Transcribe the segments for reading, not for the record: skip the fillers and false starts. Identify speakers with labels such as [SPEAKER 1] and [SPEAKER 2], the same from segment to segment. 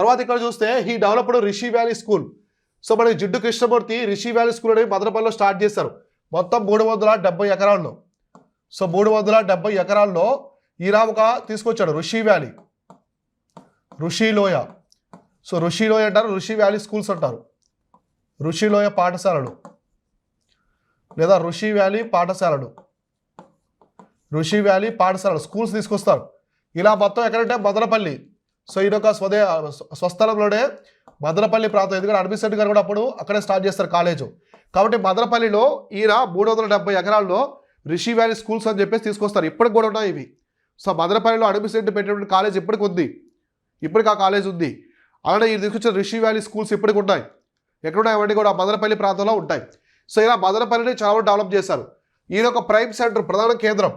[SPEAKER 1] తర్వాత ఇక్కడ చూస్తే he developed Rishi valley school. So మనకి జిడ్డు కృష్ణమూర్తి రిషి వ్యాలీ స్కూల్ అనేది మదనపల్లిలో స్టార్ట్ చేశారు. మొత్తం 370 ఎకరాల్లో. సో 370 ఎకరాల్లో ఈయన ఒక తీసుకొచ్చాడు ఋషి వ్యాలీ, ఋషి లోయ. సో ఋషి లోయ అంటారు, ఋషి వ్యాలీ స్కూల్స్ అంటారు, ఋషి లోయ పాఠశాలలు లేదా ఋషి వ్యాలీ పాఠశాలలు, ఋషి వ్యాలీ పాఠశాలలు స్కూల్స్ తీసుకొస్తారు. ఇలా మొత్తం ఎక్కడంటే మదనపల్లి. సో ఈయన ఒక స్వస్థలంలోనే మదనపల్లి ప్రాంతం, ఎందుకంటే అడ్మినిస్ట్రేటర్ గారు కూడా అప్పుడు అక్కడే స్టార్ట్ చేస్తారు కాలేజు. కాబట్టి మదనపల్లిలో ఈయన 370 ఎకరాల్లో రిషి వ్యాలీ స్కూల్స్ అని చెప్పేసి తీసుకొస్తారు. ఇప్పటికి కూడా ఉన్నాయి ఇవి. సో మదనపల్లిలో అడ్మినిస్ట్రేటర్ పెట్టినటువంటి కాలేజ్ ఇప్పటికి ఉంది, ఇప్పటికి ఆ కాలేజ్ ఉంది. అలానే ఈయన తీసుకొచ్చిన రిషి వ్యాలీ స్కూల్స్ ఇప్పటికి ఉన్నాయి. ఎక్కడున్నాయి అవన్నీ కూడా మదనపల్లి ప్రాంతంలో ఉంటాయి. సో ఇలా మదనపల్లిని చాలా డెవలప్ చేశారు. ఈయన ఒక ప్రైమ్ సెంటర్, ప్రధాన కేంద్రం.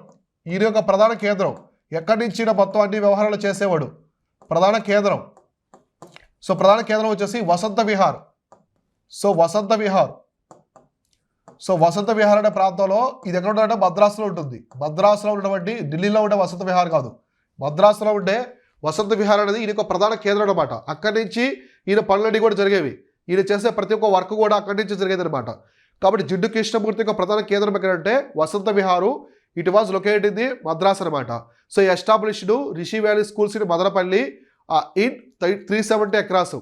[SPEAKER 1] ఈయన యొక్క ప్రధాన కేంద్రం ఎక్కడి నుంచి మొత్తం అన్ని వ్యవహారాలు చేసేవాడు. ప్రధాన కేంద్రం. సో ప్రధాన కేంద్రం వచ్చేసి వసంత విహార్. సో వసంత విహార్, సో వసంత విహార్ అనే ప్రాంతంలో ఇది ఎక్కడ ఉంటుందంటే మద్రాసులో ఉంటుంది. మద్రాసులో ఉన్నటువంటి ఢిల్లీలో ఉండే వసంత విహార్ కాదు, మద్రాసులో ఉండే వసంత విహార్ అనేది ఈయన ఒక ప్రధాన కేంద్రం అనమాట. అక్కడి నుంచి ఈయన పనులన్నీ కూడా జరిగేవి. ఈయన చేసే ప్రతి ఒక్క వర్క్ కూడా అక్కడి నుంచి జరిగేది అనమాట. కాబట్టి జిడ్డు కృష్ణమూర్తి యొక్క ప్రధాన కేంద్రం ఎక్కడంటే Vasanta Vihar. It was located in the Madras అనమాట. So established Rishi Valley schools in Madanapalle in 370 acres.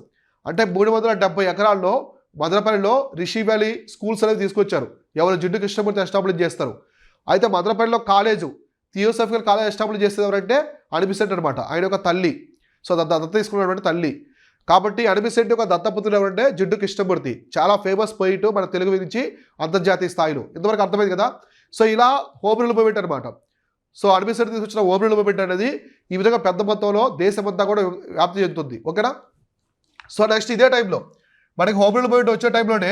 [SPEAKER 1] అంటే 370 ఎకరాల్లో మదనపల్లిలో రిషి వ్యాలీ స్కూల్స్ అనేది తీసుకొచ్చారు. ఎవరు? జిడ్డు కృష్ణమూర్తి ఎస్టాబ్లిష్ చేస్తారు. అయితే మదనపల్లిలో కాలేజు, థియోసాఫికల్ కాలేజ్ ఎస్టాబ్లిష్ చేసేది ఎవరంటే అడ్మినిస్ట్రేటర్ అనమాట. ఆయన యొక్క తల్లి. సో దత్త తీసుకున్నటువంటి తల్లి. కాబట్టి అడ్మినిస్ట్రేటర్ యొక్క దత్తపుత్రులు ఎవరంటే జిడ్డు కృష్ణమూర్తి. చాలా ఫేమస్ పోయిట్ మన తెలుగు నుంచి అంతర్జాతీయ స్థాయిలో. ఇంతవరకు అర్థమైంది కదా. సో ఇలా హోమ్ రూల్ మూవ్మెంట్ అనమాట. సో అడ్మినిస్ట్రేటర్ తీసుకొచ్చిన హోమ్ రూల్ మూవ్మెంట్ అనేది ఈ విధంగా పెద్ద మొత్తంలో దేశమంతా కూడా వ్యాప్తి చెందుతుంది. ఓకేనా. సో నెక్స్ట్ ఇదే టైంలో మనకి హోమ్ రూల్ మూవ్మెంట్ వచ్చే టైంలోనే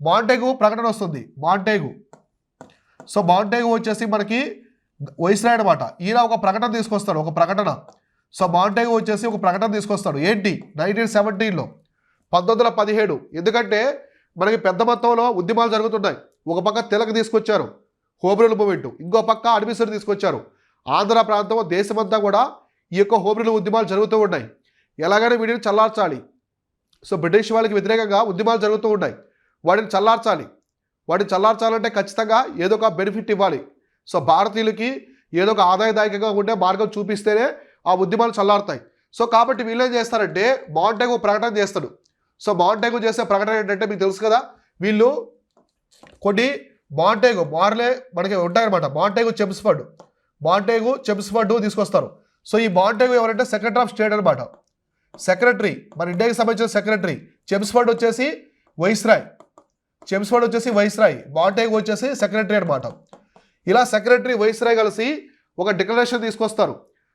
[SPEAKER 1] మాంటేగు ప్రకటన వస్తుంది. మాంటేగు. సో మాంటేగు వచ్చేసి మనకి వైస్రాయ్ అనమాట. ఈయన ఒక ప్రకటన తీసుకొస్తాడు, ఒక ప్రకటన. సో మాంటేగు వచ్చేసి ఒక ప్రకటన తీసుకొస్తాడు. ఏంటి? 1917లో 1917. ఎందుకంటే మనకి పెద్ద మొత్తంలో ఉద్యమాలు జరుగుతున్నాయి. ఒక పక్క తెలక తీసుకొచ్చారు హోమ్ రూల్ మూవ్మెంట్, ఇంకో పక్క అడ్మినిస్ట్రేటర్ తీసుకొచ్చారు. ఆంధ్ర ప్రాంతం దేశమంతా కూడా ఈ యొక్క హోమ్ రూల్ ఉద్యమాలు జరుగుతూ ఉన్నాయి. ఎలాగైనా వీటిని చల్లార్చాలి. సో బ్రిటిష్ వాళ్ళకి వ్యతిరేకంగా ఉద్యమాలు జరుగుతూ ఉన్నాయి. వాటిని చల్లార్చాలి. వాటిని చల్లార్చాలంటే ఖచ్చితంగా ఏదో ఒక బెనిఫిట్ ఇవ్వాలి. సో భారతీయులకి ఏదో ఒక ఆదాయదాయకంగా ఉండే మార్గం చూపిస్తేనే ఆ ఉద్యమాలు చల్లారుతాయి. సో కాబట్టి వీళ్ళు ఏం చేస్తారంటే మాంటేగు ప్రకటన చేస్తాడు. సో మాంటేగు చేసే ప్రకటన ఏంటంటే మీకు తెలుసు కదా, వీళ్ళు కొన్ని మాంటేగు మార్లే మనకి ఉంటాయన్నమాట. మాంటేగు చెమ్స్ఫర్డ్ తీసుకొస్తారు. సో ఈ మాంటేగు ఎవరంటే సెక్రటరీ ఆఫ్ స్టేట్ అనమాట. సెక్రటరీ, మన ఇండియాకి సంబంధించిన సెక్రటరీ. చెమ్స్ఫర్డ్ వచ్చేసి వైస్రాయ్. మాంటేగు వచ్చేసి సెక్రటరీ అనమాట. ఇలా సెక్రటరీ వైస్రాయ్ కలిసి ఒక డిక్లరేషన్ తీసుకొస్తారు.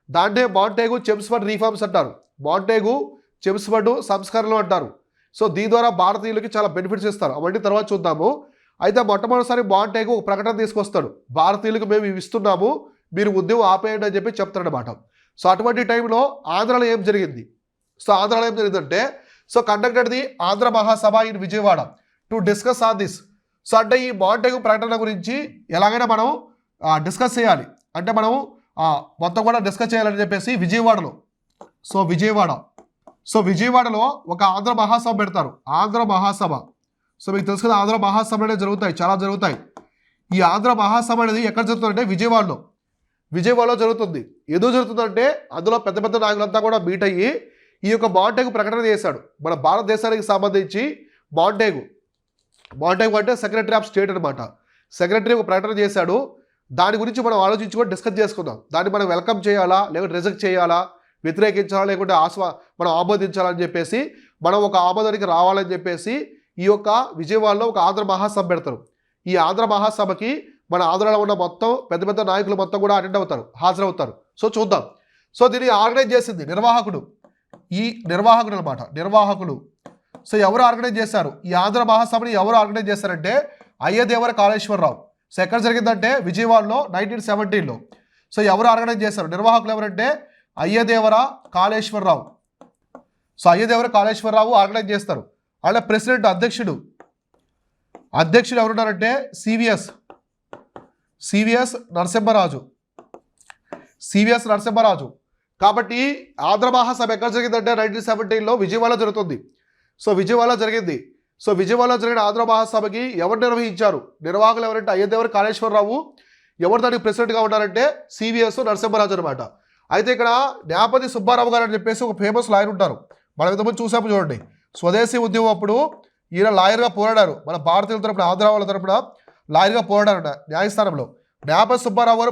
[SPEAKER 1] దాన్నే మాంటేగు చెమ్స్ఫర్డ్ రిఫార్మ్స్ అంటారు. మాంటేగు చెమ్స్ఫర్డ్ సంస్కరణలు అంటారు. సో దీని ద్వారా భారతీయులకి చాలా బెనిఫిట్స్ ఇస్తారు. అవన్నీ తర్వాత చూద్దాము. అయితే మొట్టమొదటిసారి మాంటేగు ఒక ప్రకటన తీసుకొస్తాడు. భారతీయులకు మేము ఇవి ఇస్తున్నాము, మీరు ఉద్యమం ఆపేయండి అని చెప్పి చెప్తాడు అనమాట. సో అటువంటి టైంలో ఆంధ్రాలో ఏం జరిగింది? సో ఆంధ్రాలో ఏం జరిగిందంటే, so conducted the Andhra Mahasabha in Vijayawada to discuss on this. So అంటే ఈ మాంటేగు ప్రకటన గురించి ఎలాగైనా మనం డిస్కస్ చేయాలి. అంటే మనం మొత్తం కూడా డిస్కస్ చేయాలని చెప్పేసి విజయవాడలో ఒక ఆంధ్ర మహాసభ పెడతారు. ఆంధ్ర మహాసభ. సో మీకు తెలుసు కదా, ఆంధ్ర మహాసభ అనేది జరుగుతాయి, చాలా జరుగుతాయి. ఈ ఆంధ్ర మహాసభ అనేది ఎక్కడ జరుగుతుందంటే విజయవాడలో జరుగుతుంది. ఎందుకు జరుగుతుందంటే అందులో పెద్ద పెద్ద నాయకులంతా కూడా మీట్ అయ్యి ఈ యొక్క మాంటేగు ప్రకటన చేశాడు. మన భారతదేశానికి సంబంధించి మాంటేగు అంటే సెక్రటరీ ఆఫ్ స్టేట్ అనమాట. సెక్రటరీ ఒక ప్రకటన చేశాడు. దాని గురించి మనం ఆలోచించుకొని డిస్కస్ చేసుకుందాం. దాన్ని మనం వెల్కమ్ చేయాలా, లేకుంటే రిజెక్ట్ చేయాలా, వ్యతిరేకించాలా, లేకుంటే మనం ఆమోదించాలని చెప్పేసి, మనం ఒక ఆమోదానికి రావాలని చెప్పేసి ఈ యొక్క విజయవాడలో ఒక ఆంధ్ర మహాసభ పెడతారు. ఈ ఆంధ్ర మహాసభకి మన ఆంధ్రలో ఉన్న మొత్తం పెద్ద పెద్ద నాయకులు మొత్తం కూడా హాజరవుతారు. సో చూద్దాం. సో దీన్ని ఆర్గనైజ్ చేసింది నిర్వాహకుడు అనమాట. నిర్వాహకులు. సో ఎవరు ఆర్గనైజ్ చేశారు ఈ ఆంధ్ర మహాసభని? ఎవరు ఆర్గనైజ్ చేశారంటే అయ్యదేవర కాళేశ్వరరావు. సో ఎక్కడ జరిగిందంటే విజయవాడలో 1917లో. సో ఎవరు ఆర్గనైజ్ చేశారు? నిర్వాహకులు ఎవరంటే అయ్యదేవర కాళేశ్వరరావు. సో అయ్యదేవర కాళేశ్వరరావు ఆర్గనైజ్ చేస్తారు. అలా ప్రెసిడెంట్ అధ్యక్షుడు ఎవరున్నారంటే సివిఎస్ నరసింహరాజు. కాబట్టి ఆంధ్ర మహాసభ ఎక్కడ జరిగిందంటే 1917లో విజయవాడలో జరుగుతుంది. సో విజయవాడలో జరిగింది. సో విజయవాడలో జరిగిన ఆంధ్ర మహాసభకి ఎవరు నిర్వహించారు? నిర్వాహకులు ఎవరంటే అయ్యదేవర కాళేశ్వరరావు. ఎవరు దానికి ప్రెసిడెంట్గా ఉన్నారంటే సివిఎస్ నరసింహరాజు అనమాట. అయితే ఇక్కడ న్యాపతి సుబ్బారావు గారు అని చెప్పేసి ఒక ఫేమస్ లాయర్ ఉంటారు. మనం ఇంతకుముందు చూసాము చూడండి. స్వదేశీ ఉద్యమం అప్పుడు ఈయన లాయర్గా పోరాడారు. మన భారతీయుల తరపున ఆంధ్ర వాళ్ళ తరపున లాయర్గా పోరాడారు న్యాయస్థానంలో. న్యాపతి సుబ్బారావు గారు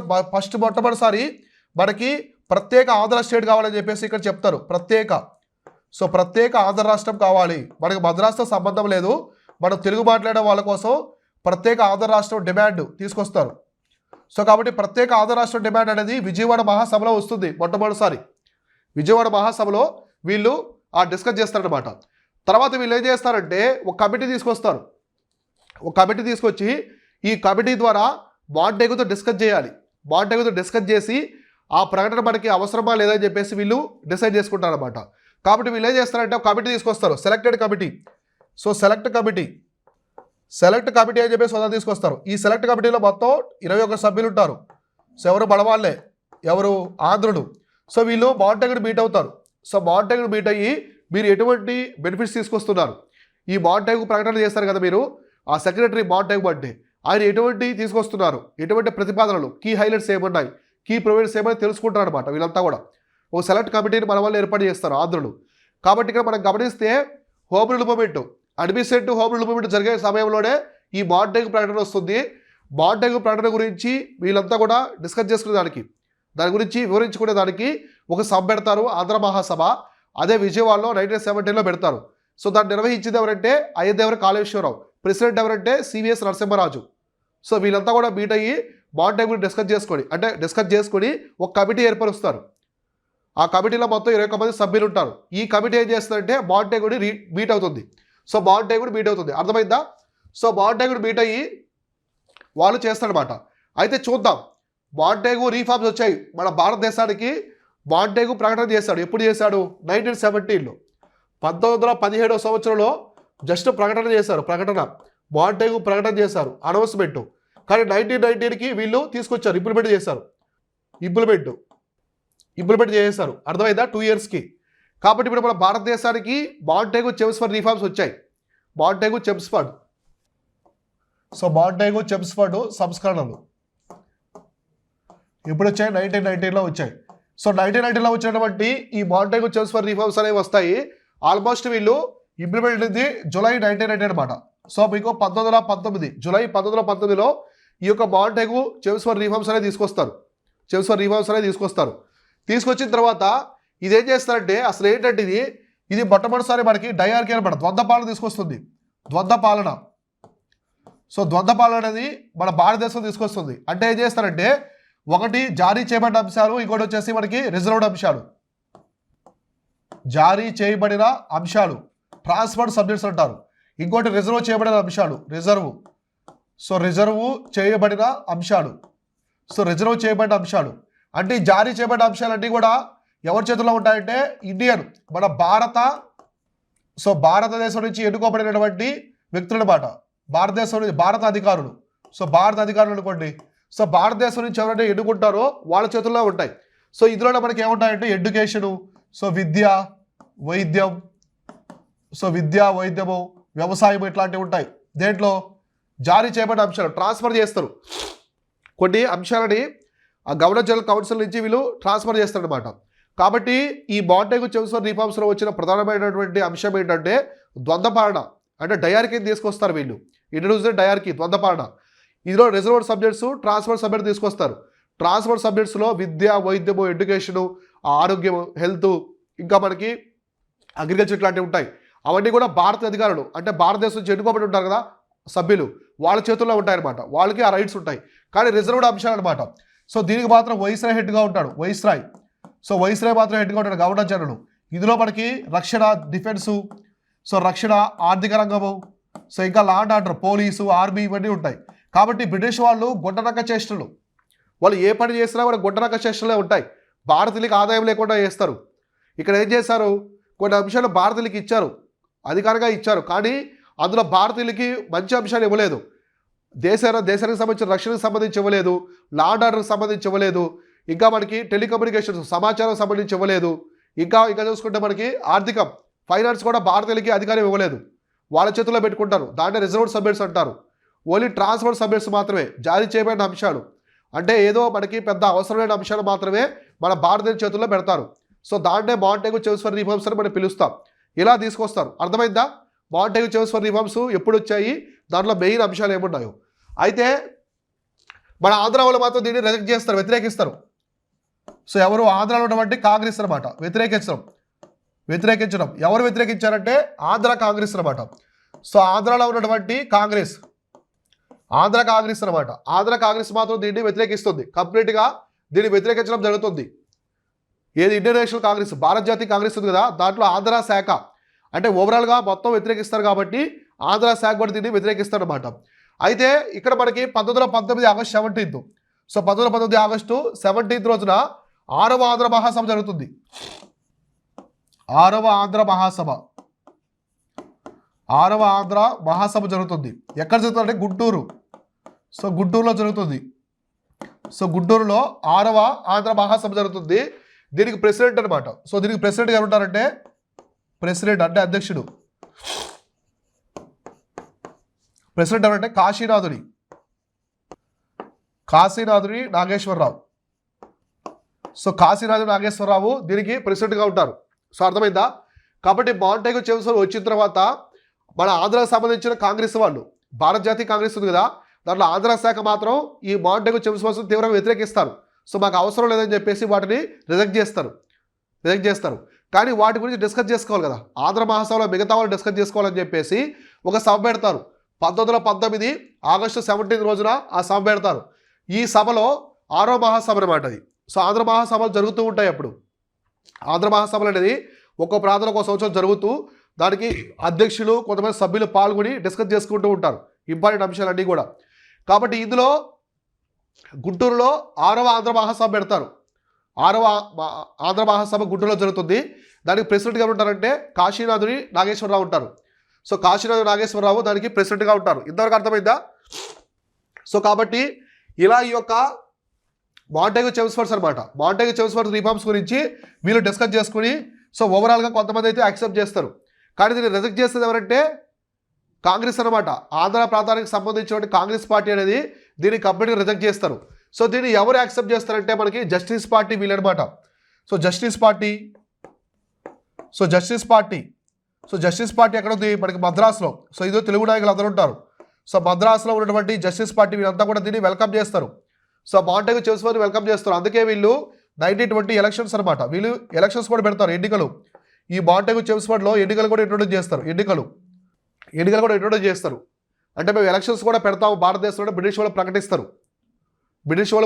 [SPEAKER 1] మొట్టమొదటిసారి మనకి ప్రత్యేక ఆంధ్ర స్టేట్ కావాలని చెప్పేసి ఇక్కడ చెప్తారు. ప్రత్యేక ఆంధ్ర రాష్ట్రం కావాలి, మనకి మద్రాసుతో సంబంధం లేదు, మనం తెలుగు మాట్లాడే వాళ్ళ కోసం ప్రత్యేక ఆంధ్ర రాష్ట్రం డిమాండ్ తీసుకొస్తారు. సో కాబట్టి ప్రత్యేక ఆంధ్ర రాష్ట్రం డిమాండ్ అనేది విజయవాడ మహాసభలో వస్తుంది. మొట్టమొదటిసారి విజయవాడ మహాసభలో వీళ్ళు డిస్కస్ చేస్తారనమాట. తర్వాత వీళ్ళు ఏం చేస్తారంటే ఒక కమిటీ తీసుకొస్తారు. ఒక కమిటీ తీసుకొచ్చి ఈ కమిటీ ద్వారా మాంటేగుతో డిస్కస్ చేయాలి. మాంటేగుతో డిస్కస్ చేసి ఆ ప్రకటన మనకి అవసరమా లేదని చెప్పేసి వీళ్ళు డిసైడ్ చేసుకుంటారు అనమాట. కాబట్టి వీళ్ళు ఏం చేస్తారంటే ఒక కమిటీ తీసుకొస్తారు, selected committee. So select committee అని చెప్పేసి సోదా తీసుకొస్తారు. ఈ సెలెక్ట్ కమిటీలో మొత్తం 21 సభ్యులు ఉంటారు. సో ఎవరు బడవాళ్ళే, ఎవరు ఆంధ్రుడు. సో వీళ్ళు మాంటేగుని మీట్ అవుతారు. సో మాంటేగుని మీట్ అయ్యి మీరు ఎటువంటి బెనిఫిట్స్ తీసుకొస్తున్నారు, ఈ మాంటేగు ప్రకటన చేస్తారు కదా మీరు, ఆ సెక్రటరీ మాంటేగు అంటే ఆయన ఎటువంటి తీసుకొస్తున్నారు, ఎటువంటి ప్రతిపాదనలు, కీ హైలైట్స్ ఏమున్నాయి, కీ ప్రొవైడర్స్ ఏమైనా తెలుసుకుంటారు అనమాట. వీళ్ళంతా కూడా ఒక సెలెక్ట్ కమిటీని మన వాళ్ళు ఏర్పాటు చేస్తారు ఆంధ్రులు. కాబట్టి ఇక్కడ మనం గమనిస్తే home rule movement, administrative home rule movement జరిగే సమయంలోనే ఈ మాంటేగు ప్రకటన వస్తుంది. మాంటేగు ప్రకటన గురించి వీళ్ళంతా కూడా డిస్కస్ చేసుకునే దాని గురించి వివరించుకునే దానికి ఒక సభ పెడతారు, ఆంధ్ర మహాసభ. అదే విజయవాడలో 1917లో పెడతారు. సో దాన్ని నిర్వహించింది ఎవరంటే అయ్యదేవర కాళేశ్వరరావు, ప్రెసిడెంట్ ఎవరంటే సివిఎస్ నరసింహరాజు. సో వీళ్ళంతా కూడా మీట్ అయ్యి మాంటేగుని డిస్కస్ చేసుకొని ఒక కమిటీ ఏర్పరుస్తారు. ఆ కమిటీలో మొత్తం 21 మంది సభ్యులు ఉంటారు. ఈ కమిటీ ఏం చేస్తుందంటే మాంటేగుని మీట్ అవుతుంది. సో మాంటేగుని మీట్ అవుతుంది, అర్థమైందా? సో మాంటేగుని మీట్ అయ్యి వాళ్ళు చేస్తారనమాట. అయితే చూద్దాం, మాంటేగు రీఫార్మ్స్ వచ్చాయి మన భారతదేశానికి. మాంటేగు ప్రకటన చేశాడు. ఎప్పుడు చేశాడు? 1917లో 1917వ సంవత్సరంలో జస్ట్ ప్రకటన చేశారు. మాంటేగు ప్రకటన చేశారు, అనౌన్స్మెంట్. కానీ 1919కి వీళ్ళు తీసుకొచ్చారు, ఇంప్లిమెంట్ చేశారు. అర్థమైందా? 2 ఇయర్స్కి. కాబట్టి ఇప్పుడు మన భారతదేశానికి మాంటేగు చెమ్స్ఫర్డ్ రీఫార్మ్స్ వచ్చాయి. మాంటేగు చెమ్స్ఫర్డ్ సంస్కరణలు ఇప్పుడు వచ్చాయి, 1919లో వచ్చాయి. సో 1919లో వచ్చినటువంటి ఈ మాంటేగు చెమ్స్ఫర్డ్ రీఫార్మ్స్ అనేవి వస్తాయి. ఆల్మోస్ట్ వీళ్ళు ఇంప్లిమెంట్ అయింది జూలై 1919 అనమాట. సో మీకు 1919 జూలై 1919లో ఈ యొక్క మాంటేగు చెమ్స్ఫర్డ్ రీఫార్మ్స్ అనేది తీసుకొస్తారు. తీసుకొచ్చిన తర్వాత ఇదేం చేస్తారంటే అసలు ఏంటంటే ఇది మొట్టమొదటిసారి మనకి డయార్కీ అనమాట, ద్వంద్వ పాలన తీసుకొస్తుంది. ద్వంద్వ పాలన అనేది మన భారతదేశం తీసుకొస్తుంది. అంటే ఏం చేస్తారంటే ఒకటి జారీ చేయబడిన అంశాలు, ఇంకోటి వచ్చేసి మనకి రిజర్వ్డ్ అంశాలు. జారీ చేయబడిన అంశాలు ట్రాన్స్ఫర్డ్ సబ్జెక్ట్స్ అంటారు. ఇంకోటి రిజర్వ్ చేయబడిన అంశాలు, రిజర్వ్ చేయబడిన అంశాలు. అంటే జారీ చేయబడిన అంశాలన్నీ కూడా ఎవరి చేతుల్లో ఉంటాయంటే ఇండియన్, మన భారతదేశం నుంచి ఎన్నుకోబడినటువంటి వ్యక్తులు అన్నమాట. భారతదేశం నుంచి భారత అధికారులు. భారత అధికారులు అనుకోండి. భారతదేశం నుంచి ఎవరైతే ఎన్నుకుంటారో వాళ్ళ చేతుల్లో ఉంటాయి. సో ఇందులో మనకి ఏముంటాయంటే ఎడ్యుకేషను, వైద్యము, వ్యవసాయం ఇట్లాంటివి ఉంటాయి. దేంట్లో జారీ చేయబడిన అంశాలు ట్రాన్స్ఫర్ చేస్తారు. కొన్ని అంశాలని ఆ గవర్నర్ జనరల్ కౌన్సిల్ నుంచి వీళ్ళు ట్రాన్స్ఫర్ చేస్తారనమాట. కాబట్టి ఈ మాంటేగు చెమ్స్ఫర్డ్ రీఫార్మ్స్లో వచ్చిన ప్రధానమైనటువంటి అంశం ఏంటంటే ద్వంద్వ పాలన, అంటే డయార్కీని తీసుకొస్తారు వీళ్ళు. ఇంట్రడ్యూస్ డయార్కీ, ద్వంద్వ పాలన. ఇందులో రిజర్వ్డ్ సబ్జెక్ట్స్, ట్రాన్స్ఫర్డ్ సబ్జెక్ట్ తీసుకొస్తారు. ట్రాన్స్ఫర్డ్ సబ్జెక్ట్స్లో విద్య, వైద్యము, ఎడ్యుకేషను, ఆరోగ్యము, హెల్త్, ఇంకా మనకి అగ్రికల్చర్ ఇట్లాంటివి ఉంటాయి. అవన్నీ కూడా భారత అధికారులు, అంటే భారతదేశం నుంచి ఎన్నుకోబడి ఉంటారు కదా సభ్యులు, వాళ్ళ చేతుల్లో ఉంటాయన్నమాట. వాళ్ళకి ఆ రైట్స్ ఉంటాయి. కానీ రిజర్వ్డ్ అంశాలు అనమాట. సో దీనికి మాత్రం వైస్రాయ్ హెడ్గా ఉంటాడు, వైస్రాయ్ మాత్రం హెడ్గా ఉంటాడు, గవర్నర్ జనరల్. ఇందులో మనకి రక్షణ, డిఫెన్సు, రక్షణ, ఆర్థిక రంగము, ఇంకా law and order, police, army, ఇవన్నీ ఉంటాయి. కాబట్టి బ్రిటిష్ వాళ్ళు గుంటనక్క చేష్టలు, వాళ్ళు ఏ పని చేసినా కూడా గుంటనక్క చేష్టలే ఉంటాయి. భారతీయులకి ఆదాయం లేకుండా చేస్తారు. ఇక్కడ ఏం చేశారు, కొన్ని అంశాలు భారతీయులకి ఇచ్చారు, అధికారంగా ఇచ్చారు. కానీ అందులో భారతీయులకి మంచి అంశాలు ఇవ్వలేదు. దేశానికి సంబంధించిన రక్షణకు సంబంధించి ఇవ్వలేదు, లా అండ్ ఆర్డర్కి సంబంధించి ఇవ్వలేదు. ఇంకా మనకి టెలికమ్యూనికేషన్స్ సమాచారం సంబంధించి ఇవ్వలేదు. ఇంకా చూసుకుంటే మనకి ఆర్థికం ఫైనాన్స్ కూడా భారతీయులకి అధికారం ఇవ్వలేదు, వాళ్ళ చేతుల్లో పెట్టుకుంటారు. దాంట్లో రిజర్వ్డ్ సబ్జెక్ట్స్ అంటారు. ఓన్లీ ట్రాన్స్ఫర్ సబ్జెక్ట్స్ మాత్రమే జారీ చేయబడిన అంశాలు, అంటే ఏదో మనకి పెద్ద అవసరమైన అంశాలు మాత్రమే మన భారతదేశ చేతుల్లో పెడతారు. సో దాంట్లో మాంటేగు చెమ్స్ఫోర్డ్ రిఫార్మ్స్ అని మనం పిలుస్తాం. ఇలా తీసుకొస్తారు. అర్థమైందా? మాంటేగు చెమ్స్ఫోర్డ్ రిఫార్మ్స్ ఎప్పుడు వచ్చాయి, దాంట్లో మెయిన్ అంశాలు ఏమున్నాయో. అయితే మన ఆంధ్ర వాళ్ళు మాత్రం దీన్ని రిజెక్ట్ చేస్తారు, వ్యతిరేకిస్తారు. సో ఎవరు ఆంధ్రాలో ఉన్నటువంటి కాంగ్రెస్ అనమాట వ్యతిరేకించడం. ఎవరు వ్యతిరేకించారంటే ఆంధ్ర కాంగ్రెస్ అనమాట. సో ఆంధ్రాలో ఉన్నటువంటి కాంగ్రెస్ అనమాట. ఆంధ్ర కాంగ్రెస్ మాత్రం దీన్ని వ్యతిరేకిస్తుంది. కంప్లీట్గా దీన్ని వ్యతిరేకించడం జరుగుతుంది. ఏది ఇండియన్ నేషనల్ కాంగ్రెస్, భారత జాతీయ కాంగ్రెస్ ఉంది కదా, దాంట్లో ఆంధ్ర శాఖ అంటే ఓవరాల్గా మొత్తం వ్యతిరేకిస్తారు కాబట్టి ఆంధ్ర శాఖ కూడా దీన్ని వ్యతిరేకిస్తారు అనమాట. అయితే ఇక్కడ మనకి 1919 August 17th. So 1919 August 17th రోజున 6వ ఆంధ్ర మహాసభ జరుగుతుంది. 6వ ఆంధ్ర మహాసభ జరుగుతుంది. ఎక్కడ జరుగుతుందంటే గుంటూరు. సో గుంటూరులో జరుగుతుంది. సో గుంటూరులో 6వ ఆంధ్ర మహాసభ జరుగుతుంది. దీనికి ప్రెసిడెంట్ అనమాట. సో దీనికి ప్రెసిడెంట్ ఎవరు ఉంటారంటే, ప్రెసిడెంట్ అంటే అధ్యక్షుడు. ప్రెసిడెంట్ ఎవరంటే కాశీనాథుని నాగేశ్వరరావు. సో కాశీనాథుని నాగేశ్వరరావు దీనికి ప్రెసిడెంట్గా ఉంటారు. సో అర్థమైందా? కాబట్టి మాంటేగు చెమ్స్ఫోర్డ్ వచ్చిన తర్వాత మన ఆంధ్రాకు సంబంధించిన కాంగ్రెస్ వాళ్ళు, భారత జాతీయ కాంగ్రెస్ ఉంది కదా, దాంట్లో ఆంధ్ర శాఖ మాత్రం ఈ మాంటేగు చెమ్స్ఫోర్డ్స్ని తీవ్రంగా వ్యతిరేకిస్తారు. సో మాకు అవసరం లేదని చెప్పేసి వాటిని రిజెక్ట్ చేస్తారు. కానీ వాటి గురించి డిస్కస్ చేసుకోవాలి కదా, ఆంధ్ర మహాసభలో మిగతా వాళ్ళు డిస్కస్ చేసుకోవాలని చెప్పేసి ఒక సభ పెడతారు. 1919 ఆగస్టు 17 రోజున ఆ సభ పెడతారు. ఈ సభలో 6వ మహాసభ అనమాట అది. సో ఆంధ్ర మహాసభలు జరుగుతూ ఉంటాయి. అప్పుడు ఆంధ్ర మహాసభలు అనేది ఒక్కో ప్రాంతంలో ఒక సంవత్సరం జరుగుతూ దానికి అధ్యక్షులు కొంతమంది సభ్యులు పాల్గొని డిస్కస్ చేసుకుంటూ ఉంటారు ఇంపార్టెంట్ అంశాలన్నీ కూడా. కాబట్టి ఇందులో గుంటూరులో 6వ ఆంధ్ర మహాసభ పెడతారు. 6వ ఆంధ్ర మహాసభ గుంటూరులో జరుగుతుంది. దానికి ప్రెసిడెంట్గా ఉంటారంటే కాశీనాథుని నాగేశ్వరరావు ఉంటారు. సో కాశీనాథుని నాగేశ్వరరావు దానికి ప్రెసిడెంట్గా ఉంటారు. ఇంతవరకు అర్థమైందా? సో కాబట్టి ఇలా ఈ యొక్క మాంటేగు చెమ్స్ఫోర్డ్స్ అనమాట, మాంటేగు చెమ్స్ఫోర్డ్ రిఫార్మ్స్ గురించి వీళ్ళు డిస్కస్ చేసుకుని సో ఓవరాల్గా కొంతమంది అయితే యాక్సెప్ట్ చేస్తారు. కానీ దీన్ని రిజెక్ట్ చేస్తుంది ఎవరంటే కాంగ్రెస్ అనమాట. ఆంధ్ర ప్రాంతానికి సంబంధించిన కాంగ్రెస్ పార్టీ అనేది దీన్ని కంప్లీట్గా రిజెక్ట్ చేస్తారు. సో దీన్ని ఎవరు యాక్సెప్ట్ చేస్తారంటే మనకి జస్టిస్ పార్టీ వీళ్ళనమాట. సో జస్టిస్ పార్టీ ఎక్కడ ఉంది మనకి మద్రాసులో. సో ఇదో తెలుగు నాయకులు అందరూ ఉంటారు. సో మద్రాసులో ఉన్నటువంటి జస్టిస్ పార్టీ వీళ్ళంతా కూడా దీన్ని వెల్కమ్ చేస్తారు. సో మాంటేగు చెమ్స్ఫోర్డ్ వెల్కమ్ చేస్తారు. అందుకే వీళ్ళు 1920 ఎలక్షన్స్ అనమాట, వీళ్ళు ఎలక్షన్స్ కూడా పెడతారు, ఎన్నికలు. ఈ మాంటేగు చెమ్స్ఫోర్డ్లో ఎన్నికలు కూడా ఇంట్రొడ్యూస్ చేస్తారు. ఎన్నికలు కూడా ఇంట్రొడ్యూస్ చేస్తారు. అంటే మేము ఎలక్షన్స్ కూడా పెడతాము భారతదేశంలో బ్రిటిష్ వాళ్ళు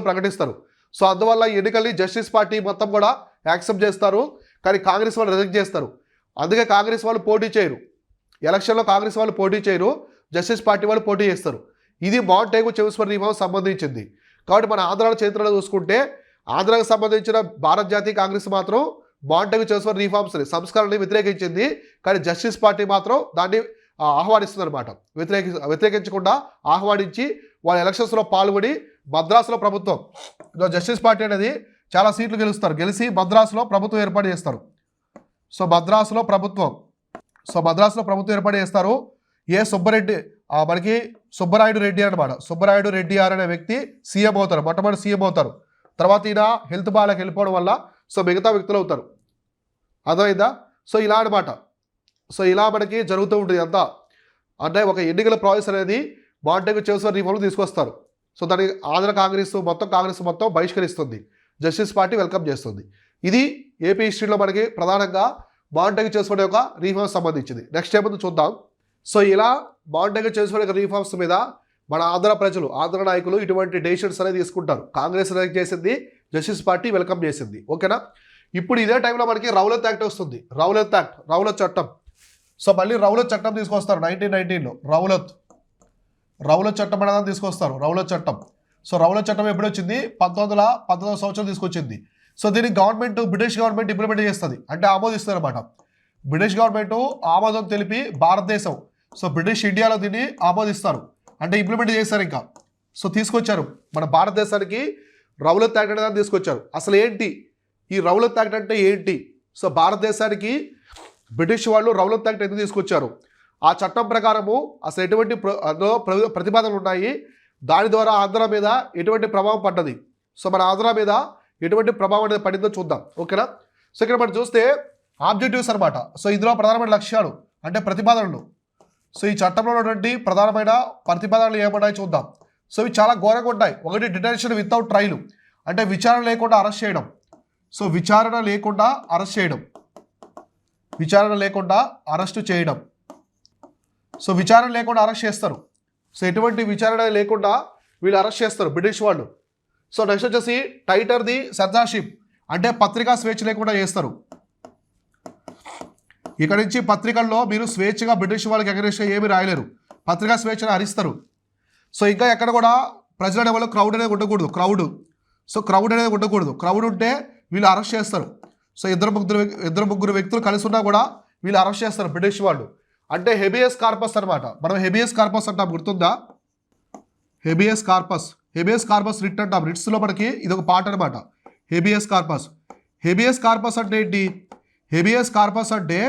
[SPEAKER 1] ప్రకటిస్తారు. సో అందువల్ల ఈ ఎన్నికల్ని జస్టిస్ పార్టీ మొత్తం కూడా యాక్సెప్ట్ చేస్తారు, కానీ కాంగ్రెస్ వాళ్ళు రిజెక్ట్ చేస్తారు. అందుకే కాంగ్రెస్ వాళ్ళు పోటీ చేయరు ఎలక్షన్లో, కాంగ్రెస్ వాళ్ళు పోటీ చేయరు, జస్టిస్ పార్టీ వాళ్ళు పోటీ చేస్తారు. ఇది మాంటేగు చెమ్స్ఫోర్డ్ రిఫార్మ్ సంబంధించింది. కాబట్టి మన ఆంధ్రాల చరిత్రలో చూసుకుంటే ఆంధ్రాకు సంబంధించిన భారత జాతీయ కాంగ్రెస్ మాత్రం మాంటేగు చెమ్స్ఫోర్డ్ రిఫార్మ్స్ని సంస్కరణని వ్యతిరేకించింది, కానీ జస్టిస్ పార్టీ మాత్రం దాన్ని ఆహ్వానిస్తుంది అనమాట. వ్యతిరేకించకుండా ఆహ్వానించి వాళ్ళ ఎలక్షన్స్లో పాల్గొని మద్రాసులో ప్రభుత్వం, జస్టిస్ పార్టీ అనేది చాలా సీట్లు గెలిచి మద్రాసులో ప్రభుత్వం ఏర్పాటు చేస్తారు. సో మద్రాసులో ప్రభుత్వం ఏర్పాటు చేస్తారు. మనకి సుబ్బరాయుడు రెడ్డి అనమాట. సుబ్బరాయుడు రెడ్డి అనే వ్యక్తి సీఎం అవుతారు, మొట్టమొదటి సీఎం అవుతారు. తర్వాత ఈయన హెల్త్ బాగాలేక వెళ్ళిపోవడం వల్ల సో మిగతా వ్యక్తులు అవుతారు. అర్థమైందా? సో ఇలా అనమాట. సో ఇలా మనకి జరుగుతూ ఉంటుంది అంతా. అంటే ఒక ఎన్నికల ప్రాసెస్ అనేది మాంటేగు చెమ్స్ఫోర్డ్ రిఫార్మ్ తీసుకొస్తారు. సో దానికి ఆంధ్ర కాంగ్రెస్ మొత్తం బహిష్కరిస్తుంది, జస్టిస్ పార్టీ వెల్కమ్ చేస్తుంది. ఇది ఏపీ హిస్టరీలో మనకి ప్రధానంగా మాంటేగు చెమ్స్ఫోర్డ్ యొక్క రిఫార్మ్స్ సంబంధించింది. నెక్స్ట్ ఏముంది చూద్దాం. సో ఇలా మాంటేగు చెమ్స్ఫోర్డ్ యొక్క రిఫార్మ్స్ మీద మన ఆంధ్ర ప్రజలు, ఆంధ్ర నాయకులు ఇటువంటి డెసిషన్స్ అనేది తీసుకుంటారు. కాంగ్రెస్ రిజెక్ట్ చేసింది, జస్టిస్ పార్టీ వెల్కమ్ చేసింది. ఓకేనా? ఇప్పుడు ఇదే టైంలో మనకి రౌలత్ యాక్ట్ వస్తుంది. రౌలత్ చట్టం. సో మళ్ళీ రౌలత్ చట్టం తీసుకొస్తారు 1919లో. రౌలత్ చట్టం అనేది తీసుకొస్తారు. రౌలత్ చట్టం. సో రౌలత్ చట్టం ఎప్పుడు వచ్చింది? 1919 సంవత్సరం తీసుకొచ్చింది. సో దీన్ని బ్రిటిష్ గవర్నమెంట్ ఇంప్లిమెంట్ చేస్తుంది, అంటే ఆమోదిస్తుంది అనమాట. బ్రిటిష్ గవర్నమెంట్ ఆమోదం తెలిపి భారతదేశం, సో బ్రిటిష్ ఇండియాలో దీన్ని ఆమోదిస్తారు, అంటే ఇంప్లిమెంట్ చేస్తారు. ఇంకా సో తీసుకొచ్చారు మన భారతదేశానికి రౌలత్ యాక్ట్ అనేది తీసుకొచ్చారు. అసలు ఏంటి ఈ రౌలత్ యాక్ట్ అంటే ఏంటి? సో భారతదేశానికి బ్రిటిష్ వాళ్ళు రౌలత్ యాక్ట్ ఎందుకు తీసుకొచ్చారు, ఆ చట్టం ప్రకారము అసలు ఎటువంటి ప్రతిపాదనలు ఉన్నాయి, దాని ద్వారా ఆంధ్ర మీద ఎటువంటి ప్రభావం పడ్డది, సో మన ఆంధ్ర మీద ఎటువంటి ప్రభావం అనేది పడిందో చూద్దాం. ఓకేనా? సో ఇక్కడ మనం చూస్తే ఆబ్జెక్టివ్స్ అనమాట. సో ఇందులో ప్రధానమైన లక్ష్యాలు అంటే ప్రతిపాదనలు. సో ఈ చట్టంలో ఉన్నటువంటి ప్రధానమైన ప్రతిపాదనలు ఏమన్నాయి చూద్దాం. సో ఇవి చాలా ఘోరంగా ఉంటాయి. ఒకటి, డిటెన్షన్ వితౌట్ ట్రయల్ అంటే విచారణ లేకుండా అరెస్ట్ చేయడం. సో విచారణ లేకుండా అరెస్ట్ చేయడం, విచారణ లేకుండా అరెస్టు చేయడం. సో విచారణ లేకుండా అరెస్ట్ చేస్తారు. సో ఎటువంటి విచారణ లేకుండా వీళ్ళు అరెస్ట్ చేస్తారు బ్రిటిష్ వాళ్ళు. సో నెక్స్ట్ వచ్చేసి టైటర్ ది సెన్సార్షిప్ అంటే పత్రికా స్వేచ్ఛ లేకుండా చేస్తారు. ఇక్కడ నుంచి పత్రికల్లో మీరు స్వేచ్ఛగా బ్రిటిష్ వాళ్ళకి ఎగరేస్తే ఏమి రాయలేరు, పత్రికా స్వేచ్ఛను హరిస్తారు. సో ఇంకా ఎక్కడ కూడా ప్రజల లెవెల్లో క్రౌడ్ అనేది ఉండకూడదు, క్రౌడ్ అనేది ఉండకూడదు. క్రౌడ్ ఉంటే వీళ్ళు అరెస్ట్ చేస్తారు. సో ఇద్దరు ముగ్గురు వ్యక్తులు కలిసి ఉన్నా కూడా వీళ్ళు అరెస్ట్ చేస్తారు బ్రిటిష్ వాళ్ళు. అంటే హెబియస్ కార్పస్ అనమాట. మనం హెబియస్ కార్పస్ అంటాం, గుర్తుందా? హెబియస్ కార్పస్ రిట్ అంటాం. రిట్స్లో మనకి ఇది ఒక పార్ట్ అనమాట, హెబియస్ కార్పస్ అంటే ఏంటి? హెబియస్ కార్పస్ అంటే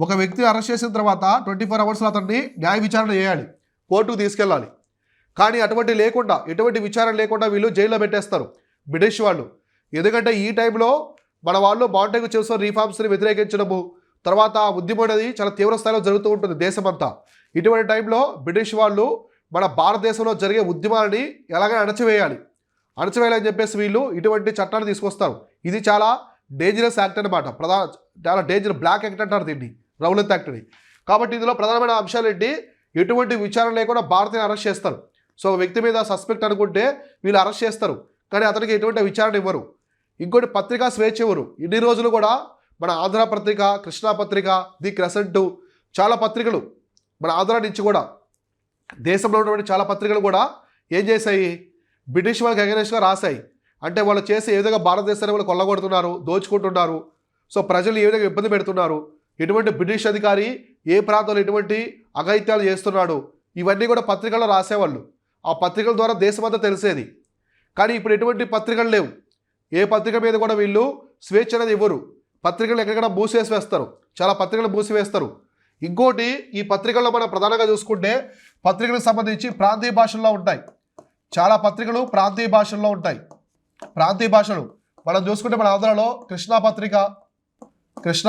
[SPEAKER 1] ఒక వ్యక్తిని అరెస్ట్ చేసిన తర్వాత 24 అవర్స్లో అతన్ని న్యాయ విచారణ చేయాలి, కోర్టుకు తీసుకెళ్ళాలి. కానీ ఎటువంటి విచారణ లేకుండా వీళ్ళు జైల్లో పెట్టేస్తారు బ్రిటిష్ వాళ్ళు. ఎందుకంటే ఈ టైంలో మన వాళ్ళు మాంటేగు చేసిన రిఫార్మ్స్ని వ్యతిరేకించడము, తర్వాత ఉద్యమం అనేది చాలా తీవ్ర స్థాయిలో జరుగుతూ ఉంటుంది దేశమంతా. ఇటువంటి టైంలో బ్రిటిష్ వాళ్ళు మన భారతదేశంలో జరిగే ఉద్యమాన్ని ఎలాగైనా అణచివేయాలని చెప్పేసి వీళ్ళు ఇటువంటి చట్టాన్ని తీసుకొస్తారు. ఇది చాలా డేంజరస్ యాక్ట్ అనమాట, చాలా బ్లాక్ యాక్ట్ అంటారు దీన్ని, రౌలత్ యాక్ట్ని. కాబట్టి ఇందులో ప్రధానమైన అంశాలు ఏంటి? ఎటువంటి విచారణ లేకుండా భారతీయుని అరెస్ట్ చేస్తారు. సో వ్యక్తి మీద సస్పెక్ట్ అనుకుంటే వీళ్ళు అరెస్ట్ చేస్తారు, కానీ అతనికి ఎటువంటి విచారణ ఇవ్వరు. ఇంకోటి, పత్రికా స్వేచ్ఛ ఇవ్వరు. ఇన్ని రోజులు కూడా మన ఆంధ్ర పత్రిక, కృష్ణా పత్రిక, ది క్రెసెంట్, చాలా పత్రికలు మన ఆంధ్ర నుంచి కూడా దేశంలో ఉన్నటువంటి చాలా పత్రికలు కూడా ఏం చేశాయి? బ్రిటిష్ వాళ్ళకి అగెనెస్ట్గా రాశాయి. అంటే వాళ్ళు చేసి ఏ విధంగా భారతదేశాన్ని వాళ్ళు కొల్లగొడుతున్నారు, దోచుకుంటున్నారు, సో ప్రజలు ఏ విధంగా ఇబ్బంది పెడుతున్నారు, ఎటువంటి బ్రిటిష్ అధికారి ఏ ప్రాంతంలో ఎటువంటి అఘాయిత్యాలు చేస్తున్నాడు, ఇవన్నీ కూడా పత్రికల్లో రాసేవాళ్ళు. ఆ పత్రికల ద్వారా దేశమంతా తెలిసేది. కానీ ఇప్పుడు ఎటువంటి పత్రికలు లేవు. ఏ పత్రిక మీద కూడా వీళ్ళు స్వేచ్ఛ అనేది ఇవ్వరు. పత్రికలు ఎక్కడెక్కడ మూసివేస్తారు, చాలా పత్రికలు మూసివేస్తారు. ఇంకోటి, ఈ పత్రికల్లో మనం ప్రధానంగా చూసుకుంటే పత్రికలకు సంబంధించి ప్రాంతీయ భాషల్లో ఉంటాయి. చాలా పత్రికలు ప్రాంతీయ భాషల్లో ఉంటాయి. ప్రాంతీయ భాషలు మనం చూసుకుంటే మన ఆంధ్రలో కృష్ణా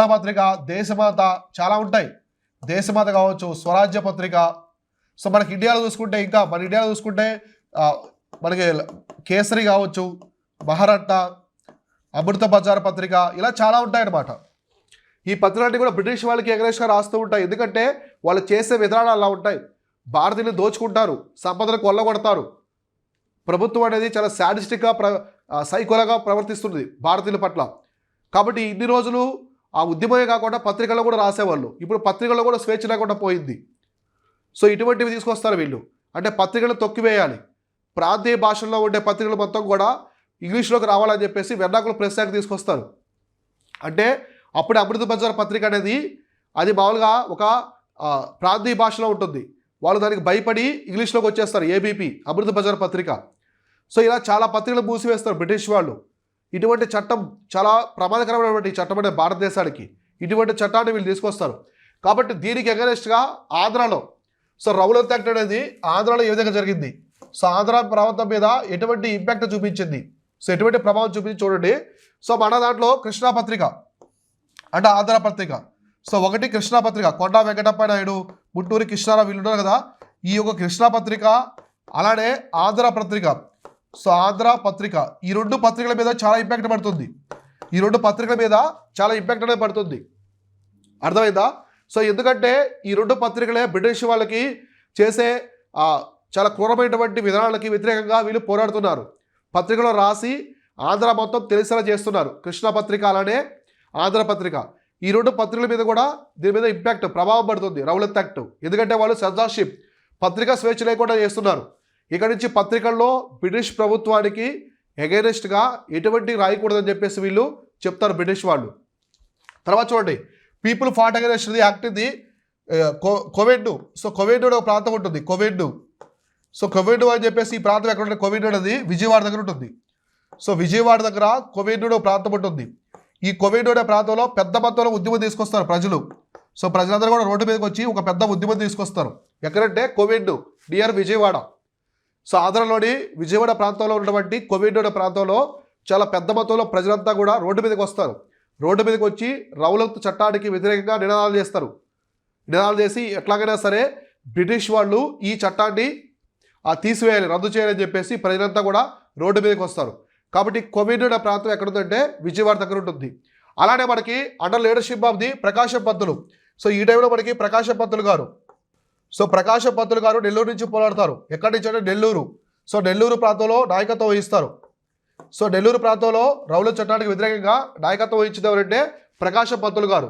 [SPEAKER 1] పత్రిక, దేశమాత చాలా ఉంటాయి. దేశమాత కావచ్చు, స్వరాజ్య పత్రిక. సో మనకి ఇండియాలో చూసుకుంటే మనకి కేసరి కావచ్చు, మహారత్న, అమృత బజార్ పత్రిక, ఇలా చాలా ఉంటాయన్నమాట. ఈ పత్రికలన్నీ కూడా బ్రిటిష్ వాళ్ళకి ఎగరేష్గా రాస్తూ ఉంటాయి. ఎందుకంటే వాళ్ళు చేసే విధానాలు అలా ఉంటాయి. భారతీయులు దోచుకుంటారు, సంపదను కొల్లగొడతారు. ప్రభుత్వం అనేది చాలా శాడిస్టిక్గా సైకోలాగా ప్రవర్తిస్తుంది భారతీయుల పట్ల. కాబట్టి ఇన్ని రోజులు ఆ ఉద్యమమే కాకుండా పత్రికల్లో కూడా రాసేవాళ్ళు. ఇప్పుడు పత్రికల్లో కూడా స్వేచ్ఛ లేకుండా పోయింది. సో ఇటువంటివి తీసుకొస్తారు వీళ్ళు. అంటే పత్రికలను తొక్కివేయాలి. ప్రాంతీయ భాషల్లో ఉండే పత్రికలు మొత్తం కూడా ఇంగ్లీష్లోకి రావాలని చెప్పేసి వెర్నాకుల ప్రెస్ యాక్ట్ తీసుకొస్తారు. అంటే అప్పుడు అమృత బజార్ పత్రిక అనేది అది మామూలుగా ఒక ప్రాంతీయ భాషలో ఉంటుంది. వాళ్ళు దానికి భయపడి ఇంగ్లీష్లోకి వచ్చేస్తారు, ఏబీపీ, అమృత బజార్ పత్రిక. సో ఇలా చాలా పత్రికలు మూసివేస్తారు బ్రిటిష్ వాళ్ళు. ఇటువంటి చట్టం చాలా ప్రమాదకరమైనటువంటి చట్టం అంటే భారతదేశానికి. ఇటువంటి చట్టాన్ని వీళ్ళు తీసుకొస్తారు. కాబట్టి దీనికి అగెనెస్ట్గా ఆంధ్రాలో సో రౌలత్ యాక్ట్ అనేది ఆంధ్రాలో ఏ విధంగా జరిగింది, సో ఆంధ్ర ప్రాంతం మీద ఎటువంటి ఇంపాక్ట్ చూపించింది, సో ఎటువంటి ప్రభావం చూపించి చూడండి. సో మన దాంట్లో కృష్ణా పత్రిక అంటే ఆంధ్ర పత్రిక. సో ఒకటి కృష్ణా పత్రిక, కొండా వెంకటప్ప నాయుడు, ముట్టూరి కృష్ణారావు వీళ్ళు ఉన్నారు కదా, ఈ యొక్క కృష్ణా పత్రిక, అలానే ఆంధ్ర పత్రిక. సో ఆంధ్ర పత్రిక, ఈ రెండు పత్రికల మీద చాలా ఇంపాక్ట్ పడుతుంది. అనేది పడుతుంది. అర్థమైందా? సో ఎందుకంటే ఈ రెండు పత్రికలే బ్రిటిష్ వాళ్ళకి చేసే చాలా క్రూరమైనటువంటి విధానాలకి వ్యతిరేకంగా వీళ్ళు పోరాడుతున్నారు. పత్రికలో రాసి ఆంధ్ర మొత్తం తెలిసేలా చేస్తున్నారు. కృష్ణా పత్రిక అలానే ఆంధ్ర పత్రిక, ఈ రెండు పత్రికల మీద కూడా దీని మీద ఇంపాక్ట్ ప్రభావం పడుతుంది రౌలత్ యాక్ట్. ఎందుకంటే వాళ్ళు సెన్సార్షిప్, పత్రికా స్వేచ్ఛ లేకుండా చేస్తున్నారు. ఇక్కడ నుంచి పత్రికల్లో బ్రిటిష్ ప్రభుత్వానికి ఎగెనెస్ట్గా ఎటువంటి రాయకూడదని చెప్పేసి వీళ్ళు చెప్తారు బ్రిటిష్ వాళ్ళు. తర్వాత చూడండి, people fought against the act ఇది కోవెండు. సో కోవెండు ఒక ప్రాంతం ఉంటుంది, కోవెండు. సో కోవెండు అని చెప్పేసి ఈ ప్రాంతం ఎక్కడ ఉంటుంది, కోవెండు అనేది విజయవాడ దగ్గర ఉంటుంది. సో విజయవాడ దగ్గర కోవేనూరు ప్రాంతం ఉంటుంది. ఈ కోవేనూరు ప్రాంతంలో పెద్ద మొత్తంలో ఉద్యమం తీసుకొస్తారు ప్రజలు. సో ప్రజలందరూ కూడా రోడ్డు మీదకి వచ్చి ఒక పెద్ద ఉద్యమం తీసుకొస్తారు. ఎక్కడంటే కోవేనూరు నియర్ విజయవాడ. సో ఆంధ్రలోని విజయవాడ ప్రాంతంలో ఉన్నటువంటి కోవేనూరు ప్రాంతంలో చాలా పెద్ద మొత్తంలో ప్రజలంతా కూడా రోడ్డు మీదకి వస్తారు. రోడ్డు మీదకి వచ్చి రౌలత్ చట్టానికి వ్యతిరేకంగా నినాదాలు చేస్తారు. నినాదాలు చేసి ఎట్లాగైనా సరే బ్రిటిష్ వాళ్ళు ఈ చట్టాన్ని తీసివేయాలి, రద్దు చేయాలని చెప్పేసి ప్రజలంతా కూడా రోడ్డు మీదకి వస్తారు. కాబట్టి కోవేనూరు ప్రాంతం ఎక్కడుందంటే విజయవాడ దగ్గర ఉంటుంది. అలానే మనకి under leadership of the Prakasam Pantulu. So ఈ టైంలో మనకి ప్రకాశం పంతులు గారు, సో ప్రకాశం పంతులు గారు నెల్లూరు నుంచి పోరాడతారు. ఎక్కడి నుంచి అంటే నెల్లూరు. సో నెల్లూరు ప్రాంతంలో నాయకత్వం వహిస్తారు. సో నెల్లూరు ప్రాంతంలో రౌలత్ చట్టానికి వ్యతిరేకంగా నాయకత్వం వహించింది ఎవరంటే ప్రకాశం పంతులు గారు.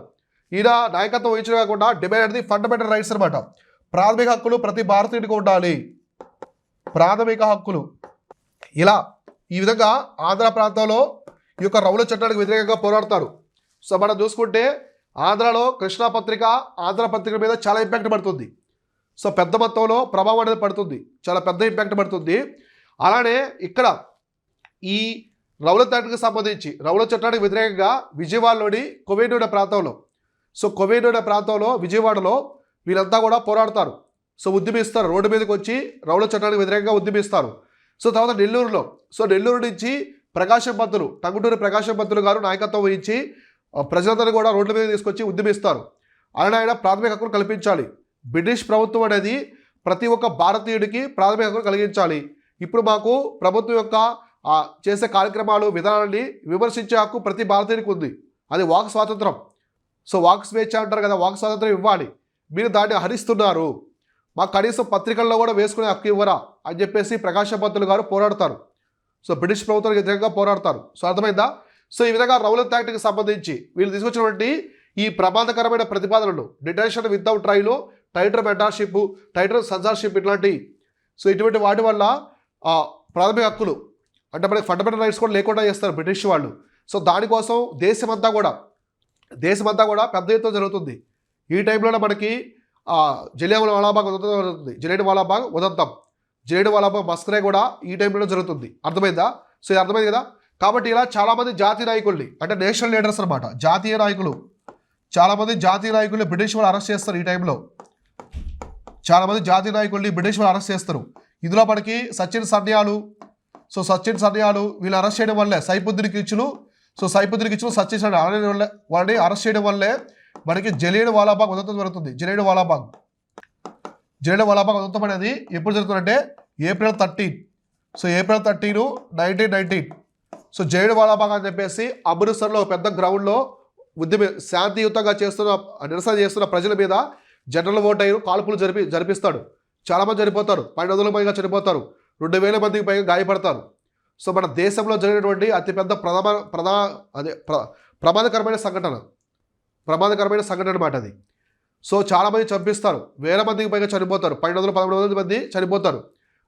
[SPEAKER 1] ఈయన నాయకత్వం వహించడం కాకుండా డిమాండ్ అనేది ఫండమెంటల్ రైట్స్ అనమాట. ప్రాథమిక హక్కులు ప్రతి భారతీయుడికి ఉండాలి, ప్రాథమిక హక్కులు. ఇలా ఈ విధంగా ఆంధ్ర ప్రాంతంలో ఈ యొక్క రౌలత్ చట్టానికి వ్యతిరేకంగా పోరాడతారు. సో మనం చూసుకుంటే ఆంధ్రాలో కృష్ణా పత్రిక, ఆంధ్ర పత్రిక మీద చాలా ఇంపాక్ట్ పడుతుంది. సో పెద్ద మొత్తంలో ప్రభావం అనేది పడుతుంది, చాలా పెద్ద ఇంపాక్ట్ పడుతుంది. అలానే ఇక్కడ ఈ రౌలత్ యాక్ట్కి సంబంధించి రౌలత్ చట్టానికి వ్యతిరేకంగా విజయవాడలోని కోవేనూరు ప్రాంతంలో, సో కోవేనూరు ప్రాంతంలో విజయవాడలో వీళ్ళంతా కూడా పోరాడతారు. సో ఉద్యమిస్తారు, రోడ్డు మీదకి వచ్చి రౌలత్ చట్టానికి వ్యతిరేకంగా ఉద్యమిస్తారు. సో తర్వాత నెల్లూరులో, సో నెల్లూరు నుంచి ప్రకాశం పంతులు, టంగుటూరి ప్రకాశం పంతులు గారు నాయకత్వం వహించి ప్రజలందరూ కూడా రోడ్ల మీద తీసుకొచ్చి ఉద్యమిస్తారు. అలానే ఆయన ప్రాథమిక హక్కులు కల్పించాలి. బ్రిటిష్ ప్రభుత్వం అనేది ప్రతి ఒక్క భారతీయుడికి ప్రాథమిక హక్కులు కలిగించాలి. ఇప్పుడు మాకు ప్రభుత్వం యొక్క చేసే కార్యక్రమాలు, విధానాన్ని విమర్శించే హక్కు ప్రతి భారతీయుడికి ఉంది. అది వాక్ స్వాతంత్రం. సో వాక్ స్వేచ్ఛ అంటారు కదా, వాక్ స్వాతంత్రం ఇవ్వాలి. మీరు దాన్ని హరిస్తున్నారు, మాకు కనీసం పత్రికల్లో కూడా వేసుకునే హక్కు ఇవ్వరా అని చెప్పేసి ప్రకాశం పంతులు గారు పోరాడతారు. సో బ్రిటిష్ ప్రభుత్వానికి వ్యతిరేకంగా పోరాడతారు. సో అర్థమైందా? సో ఈ విధంగా రౌలత్ యాక్ట్కి సంబంధించి వీళ్ళు తీసుకొచ్చినటువంటి ఈ ప్రమాదకరమైన ప్రతిపాదనలు, detention without trial, tighter mentorship, tighter censorship, ఇట్లాంటి సో ఇటువంటి వాటి వల్ల ప్రాథమిక హక్కులు అంటే మనకి ఫండమెంటల్ రైట్స్ కూడా లేకుండా చేస్తారు బ్రిటిష్ వాళ్ళు. సో దానికోసం దేశమంతా కూడా పెద్ద ఎత్తున జరుగుతుంది. ఈ టైంలోనే మనకి జలియన్ వాలాబాగ్ ఉదంతం జరుగుతుంది. జలియన్ వాలాబాగ్ మస్కరే కూడా ఈ టైంలోనే జరుగుతుంది. అర్థమైందా? సో ఇది అర్థమైంది కదా. కాబట్టి ఇలా చాలామంది జాతీయ నాయకుల్ని అంటే నేషనల్ లీడర్స్ అనమాట, జాతీయ నాయకులు, చాలామంది జాతీయ నాయకుల్ని బ్రిటిష్ వాళ్ళు అరెస్ట్ చేస్తారు. ఈ టైంలో చాలామంది జాతీయ నాయకుల్ని బ్రిటిష్ వాళ్ళు అరెస్ట్ చేస్తారు. ఇందులో మనకి సచిన్ సన్యాలు, సో సచిన్ సన్యాలు వీళ్ళు అరెస్ట్ చేయడం వల్లే సైఫుద్దీన్ కిచ్చులు, సో సైఫుద్దీన్ కిచ్చులు సచిన్ సన్యాలు వాళ్ళని అరెస్ట్ చేయడం వల్లే మనకి జలియన్ వాలాబాగ్ ఉదంతం జరుగుతుంది. జలియన్ వాలాబాగ్ ఉదంతం అనేది ఎప్పుడు జరుగుతుందంటే April 13. So April 13, 1919. So Jallian Walabagh అని చెప్పేసి అమృత్సర్లో పెద్ద గ్రౌండ్లో శాంతియుతంగా నిరసన చేస్తున్న ప్రజల మీద జనరల్ ఓటైరు కాల్పులు జరిపిస్తాడు. చాలామంది చనిపోతారు, 1200 పైగా చనిపోతారు, 2000 మందికి పైగా గాయపడతారు. సో మన దేశంలో జరిగినటువంటి అతిపెద్ద ప్రమాదకరమైన సంఘటన అన్నమాట అది. సో చాలామంది చంపిస్తారు, 1000 మందికి పైగా చనిపోతారు, 1200-1300 మంది చనిపోతారు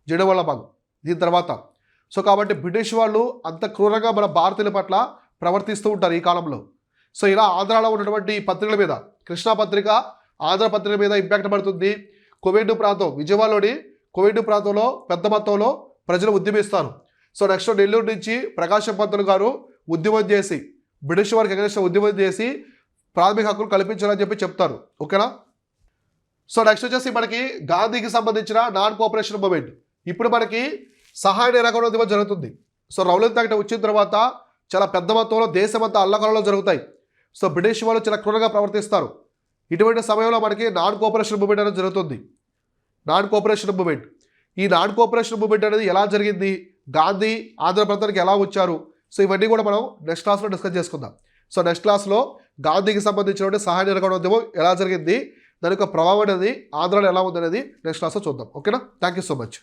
[SPEAKER 1] జలియన్ వాలాబాగ్ దీని తర్వాత. సో కాబట్టి బ్రిటిష్ వాళ్ళు అంత క్రూరంగా మన భారతీయుల పట్ల ప్రవర్తిస్తూ ఉంటారు ఈ కాలంలో. సో ఇలా ఆంధ్రాలో ఉన్నటువంటి పత్రికల మీద, కృష్ణా పత్రిక, ఆంధ్ర పత్రిక మీద ఇంపాక్ట్ పడుతుంది. కోవేనూరు ప్రాంతం, విజయవాడలోని కోవేనూరు ప్రాంతంలో పెద్ద మొత్తంలో ప్రజలు ఉద్యమిస్తారు. సో నెక్స్ట్ నెల్లూరు నుంచి ప్రకాశం పంతులు గారు ఉద్యమం చేసి బ్రిటిష్ వారికి అగెన్స్ట్ ఉద్యమం చేసి ప్రాథమిక హక్కులు కల్పించాలని చెప్పి చెప్తారు. ఓకేనా? సో నెక్స్ట్ వచ్చేసి మనకి గాంధీకి సంబంధించిన నాన్ కోఆపరేషన్ మూవ్మెంట్. ఇప్పుడు మనకి సహాయ నిరాకరణ ఉద్యమం జరుగుతుంది. సో రౌలత్ యాక్ట్ వచ్చిన తర్వాత చాలా పెద్ద మొత్తంలో దేశమంతా అల్లకల్లోలు జరుగుతాయి. సో బ్రిటిష్ వాళ్ళు చాలా క్రూరంగా ప్రవర్తిస్తారు. ఇటువంటి సమయంలో మనకి నాన్ కోఆపరేషన్ మూవ్మెంట్ అనేది జరుగుతుంది. నాన్ కోఆపరేషన్ మూవ్మెంట్, ఈ నాన్ కోఆపరేషన్ మూవ్మెంట్ అనేది ఎలా జరిగింది, గాంధీ ఆంధ్రప్రదేశ్కి ఎలా వచ్చారు, సో ఇవన్నీ కూడా మనం నెక్స్ట్ క్లాస్లో డిస్కస్ చేసుకుందాం. సో నెక్స్ట్ క్లాస్లో గాంధీకి సంబంధించినటువంటి సహాయ నిరాకరణ ఉద్యమం ఎలా జరిగింది, దాని యొక్క ప్రభావం అనేది ఆంధ్రాలో ఎలా ఉందనేది నెక్స్ట్ క్లాస్లో చూద్దాం. ఓకేనా? Thank you so much.